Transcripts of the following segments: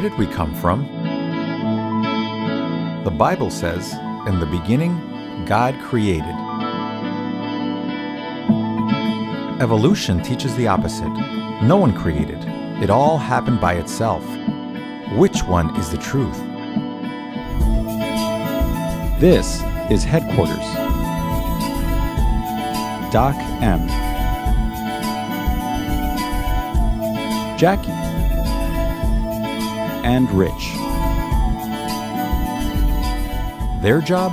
Where did we come from? The Bible says, in the beginning, God created. Evolution teaches the opposite. No one created. It all happened by itself. Which one is the truth? This is Headquarters. Doc M. Jackie. And Rich. Their job?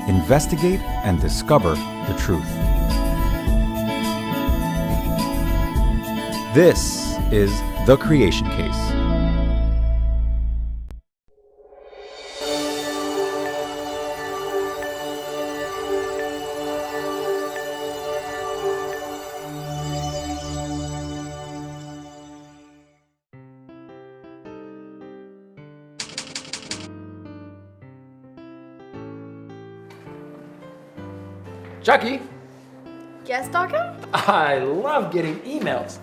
Investigate and discover the truth. This is The Creation Case. Jackie, Yes, Doctor? I love getting emails,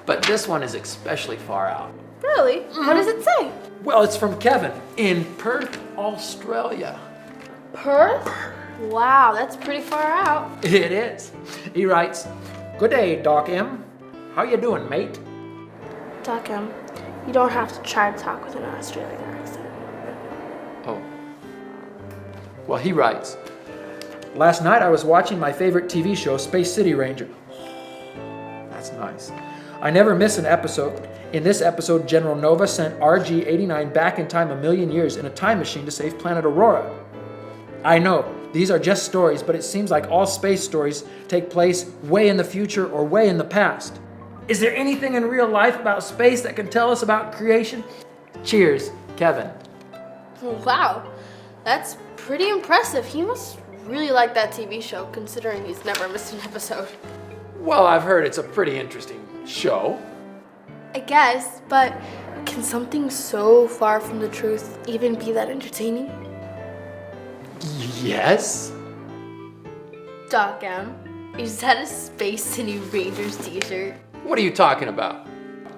but this one is especially far out. Really? What does it say? Well, it's from Kevin in Perth, Australia. Perth? Wow, that's pretty far out. It is. He writes, "Good day, Doc M. How you doing, mate?" Doc M, you don't have to try to talk with an Australian accent. Oh. Well, he writes, "Last night I was watching my favorite TV show, Space City Ranger." That's nice. "I never miss an episode. In this episode, General Nova sent RG-89 back in time 1,000,000 years in a time machine to save planet Aurora. I know, these are just stories, but it seems like all space stories take place way in the future or way in the past. Is there anything in real life about space that can tell us about creation? Cheers, Kevin." Wow, that's pretty impressive. He must really like that TV show, considering he's never missed an episode. Well, I've heard it's a pretty interesting show. I guess, but can something so far from the truth even be that entertaining? Yes. Doc M, is that a Space City Rangers t-shirt? What are you talking about?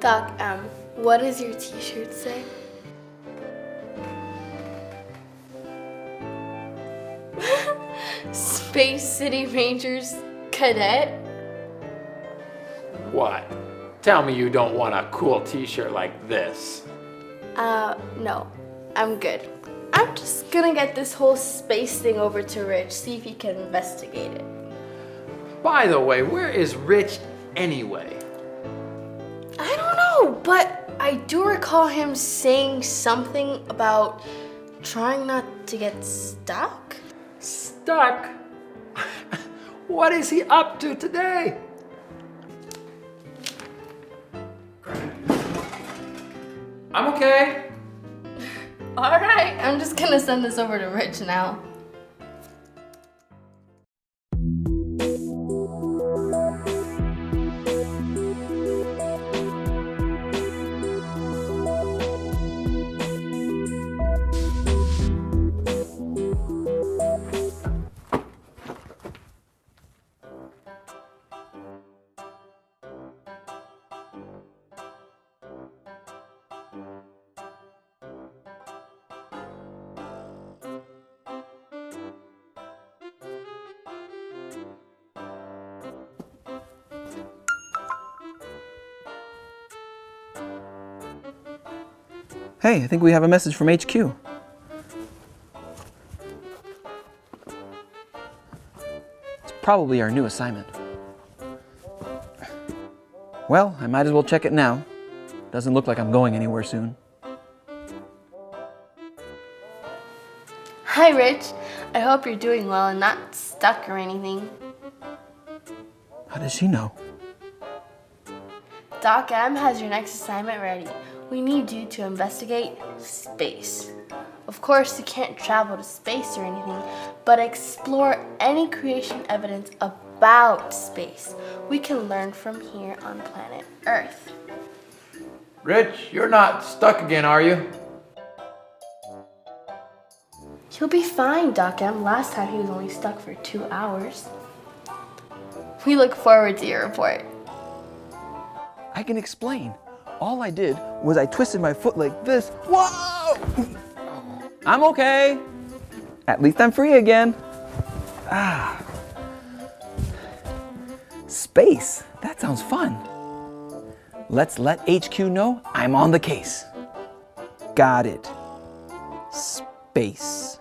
Doc M, what does your t-shirt say? Space City Rangers Cadet? What? Tell me you don't want a cool t-shirt like this. No, I'm good. I'm just gonna get this whole space thing over to Rich, see if he can investigate it. By the way, where is Rich anyway? I don't know, but I do recall him saying something about trying not to get stuck. Stuck? What is he up to today? I'm okay. All right, I'm just gonna send this over to Rich now. Hey, I think we have a message from HQ. It's probably our new assignment. Well, I might as well check it now. Doesn't look like I'm going anywhere soon. Hi, Rich. I hope you're doing well and not stuck or anything. How does she know? Doc M has your next assignment ready. We need you to investigate space. Of course, you can't travel to space or anything, but explore any creation evidence about space we can learn from here on planet Earth. Rich, you're not stuck again, are you? You'll be fine, Doc M. Last time he was only stuck for 2 hours. We look forward to your report. I can explain. All I did was I twisted my foot like this. Whoa! I'm okay. At least I'm free again. Ah. Space, that sounds fun. Let's let HQ know I'm on the case. Got it. Space.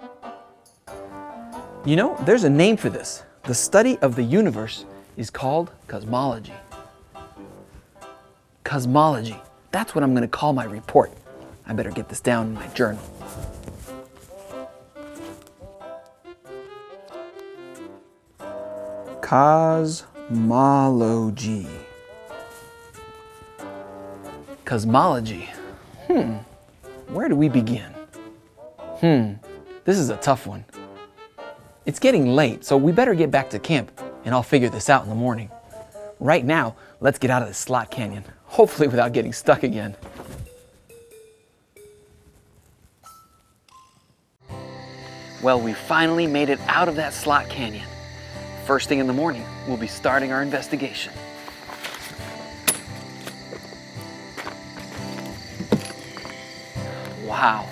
You know, there's a name for this. The study of the universe is called cosmology. Cosmology. That's what I'm going to call my report. I better get this down in my journal. Cosmology. Cosmology. Where do we begin? This is a tough one. It's getting late, so we better get back to camp and I'll figure this out in the morning. Right now, let's get out of this slot canyon, hopefully without getting stuck again. Well, we finally made it out of that slot canyon. First thing in the morning, we'll be starting our investigation. Wow,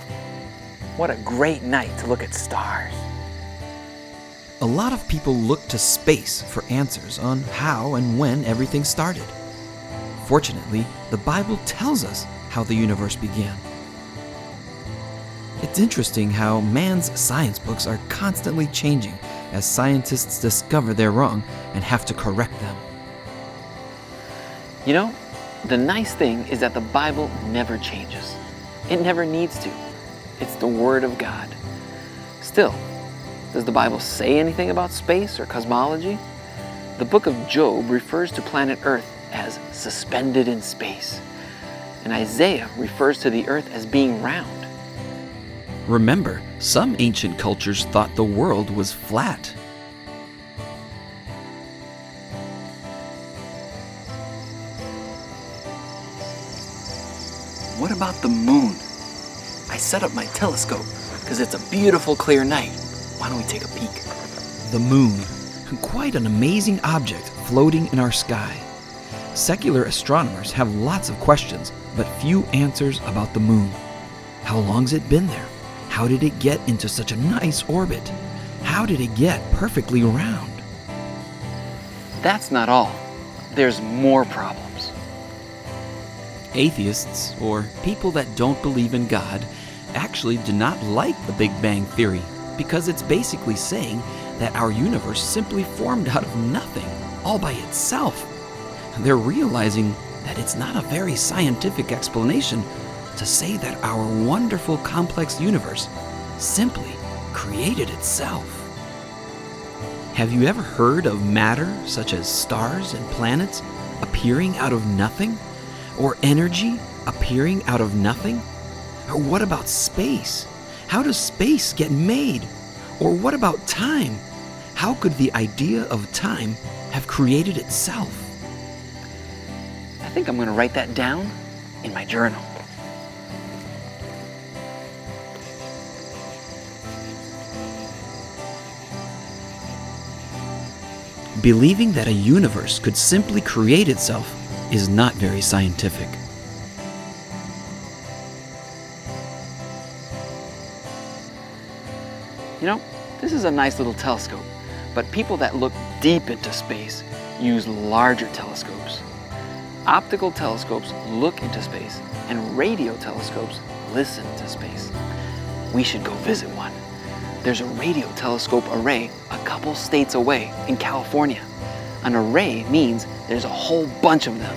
what a great night to look at stars. A lot of people look to space for answers on how and when everything started. Fortunately, the Bible tells us how the universe began. It's interesting how man's science books are constantly changing as scientists discover they're wrong and have to correct them. You know, the nice thing is that the Bible never changes. It never needs to. It's the Word of God. Still, does the Bible say anything about space or cosmology? The book of Job refers to planet Earth as suspended in space, and Isaiah refers to the Earth as being round. Remember, some ancient cultures thought the world was flat. What about the moon? I set up my telescope because it's a beautiful clear night. Why don't we take a peek? The moon, quite an amazing object floating in our sky. Secular astronomers have lots of questions, but few answers about the moon. How long's it been there? How did it get into such a nice orbit? How did it get perfectly round? That's not all. There's more problems. Atheists, or people that don't believe in God, actually do not like the Big Bang Theory because it's basically saying that our universe simply formed out of nothing, all by itself. They're realizing that it's not a very scientific explanation to say that our wonderful complex universe simply created itself. Have you ever heard of matter, such as stars and planets, appearing out of nothing? Or energy appearing out of nothing? Or what about space? How does space get made? Or what about time? How could the idea of time have created itself? I think I'm going to write that down in my journal. Believing that a universe could simply create itself is not very scientific. You know, this is a nice little telescope, but people that look deep into space use larger telescopes. Optical telescopes look into space, and radio telescopes listen to space. We should go visit one. There's a radio telescope array a couple states away in California. An array means there's a whole bunch of them.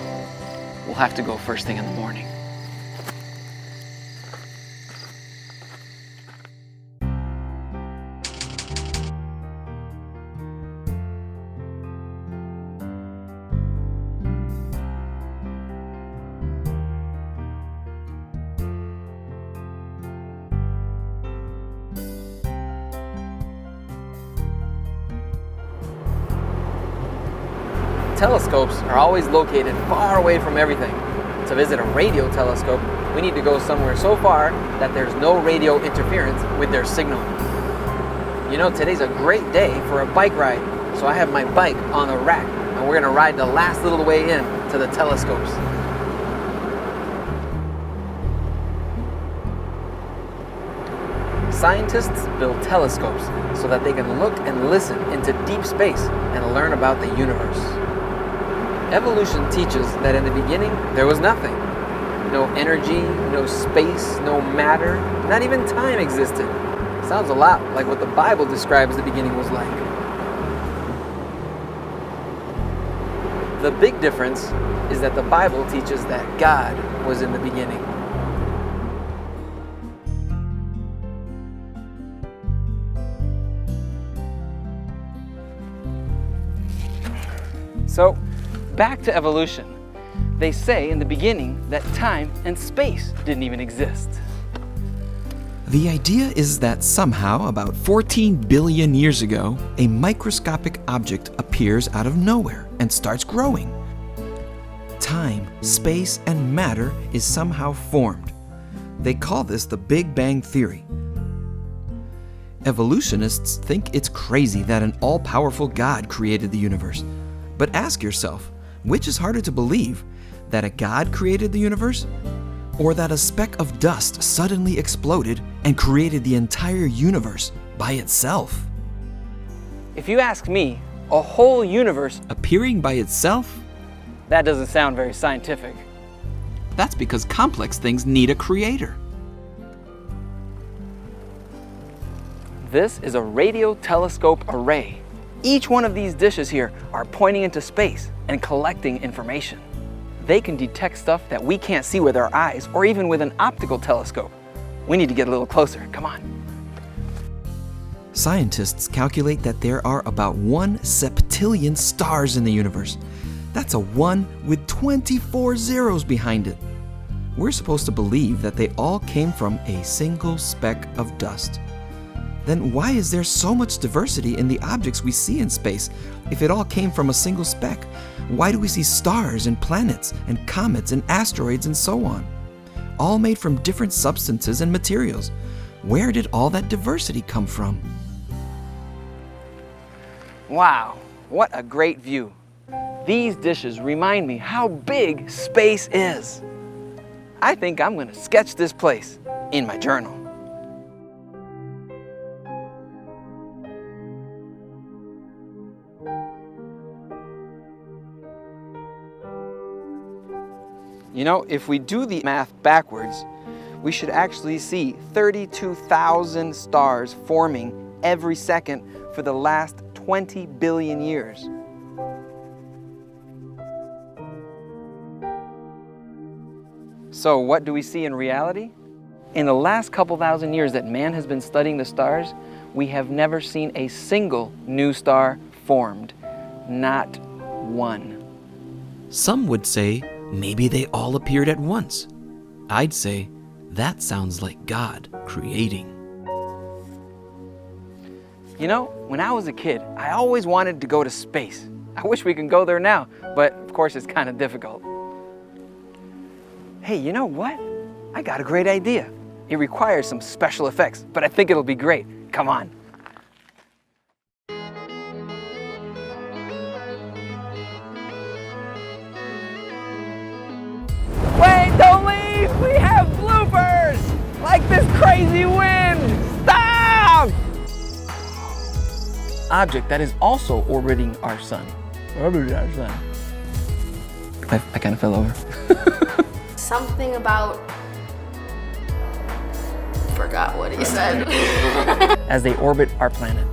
We'll have to go first thing in the morning. Telescopes are always located far away from everything. To visit a radio telescope, we need to go somewhere so far that there's no radio interference with their signal. You know, today's a great day for a bike ride, so I have my bike on a rack, and we're gonna ride the last little way in to the telescopes. Scientists build telescopes so that they can look and listen into deep space and learn about the universe. Evolution teaches that in the beginning there was nothing. No energy, no space, no matter, not even time existed. Sounds a lot like what the Bible describes the beginning was like. The big difference is that the Bible teaches that God was in the beginning. So, back to evolution. They say in the beginning that time and space didn't even exist. The idea is that somehow, about 14 billion years ago, a microscopic object appears out of nowhere and starts growing. Time, space, and matter is somehow formed. They call this the Big Bang Theory. Evolutionists think it's crazy that an all-powerful God created the universe. But ask yourself, which is harder to believe, that a God created the universe, or that a speck of dust suddenly exploded and created the entire universe by itself? If you ask me, a whole universe Appearing by itself? that doesn't sound very scientific. That's because complex things need a creator. This is a radio telescope array. Each one of these dishes here are pointing into space and collecting information. They can detect stuff that we can't see with our eyes or even with an optical telescope. We need to get a little closer. Come on. Scientists calculate that there are about 1 septillion stars in the universe. That's a 1 with 24 zeros behind it. We're supposed to believe that they all came from a single speck of dust. Then why is there so much diversity in the objects we see in space? If it all came from a single speck, why do we see stars and planets and comets and asteroids and so on? All made from different substances and materials. Where did all that diversity come from? Wow, what a great view. These dishes remind me how big space is. I think I'm going to sketch this place in my journal. You know, if we do the math backwards, we should actually see 32,000 stars forming every second for the last 20 billion years. So what do we see in reality? In the last couple thousand years that man has been studying the stars, we have never seen a single new star formed. Not one. Some would say maybe they all appeared at once. I'd say that sounds like God creating. You know, when I was a kid, I always wanted to go to space. I wish we could go there now, but of course it's kind of difficult. Hey, you know what? I got a great idea. It requires some special effects, but I think it'll be great. Come on. Wait, don't leave! We have bloopers! Like this crazy wind! Stop! Object that is also orbiting our sun. Orbiting our sun. I kind of fell over. Something about... Forgot what he said. As they orbit our planet.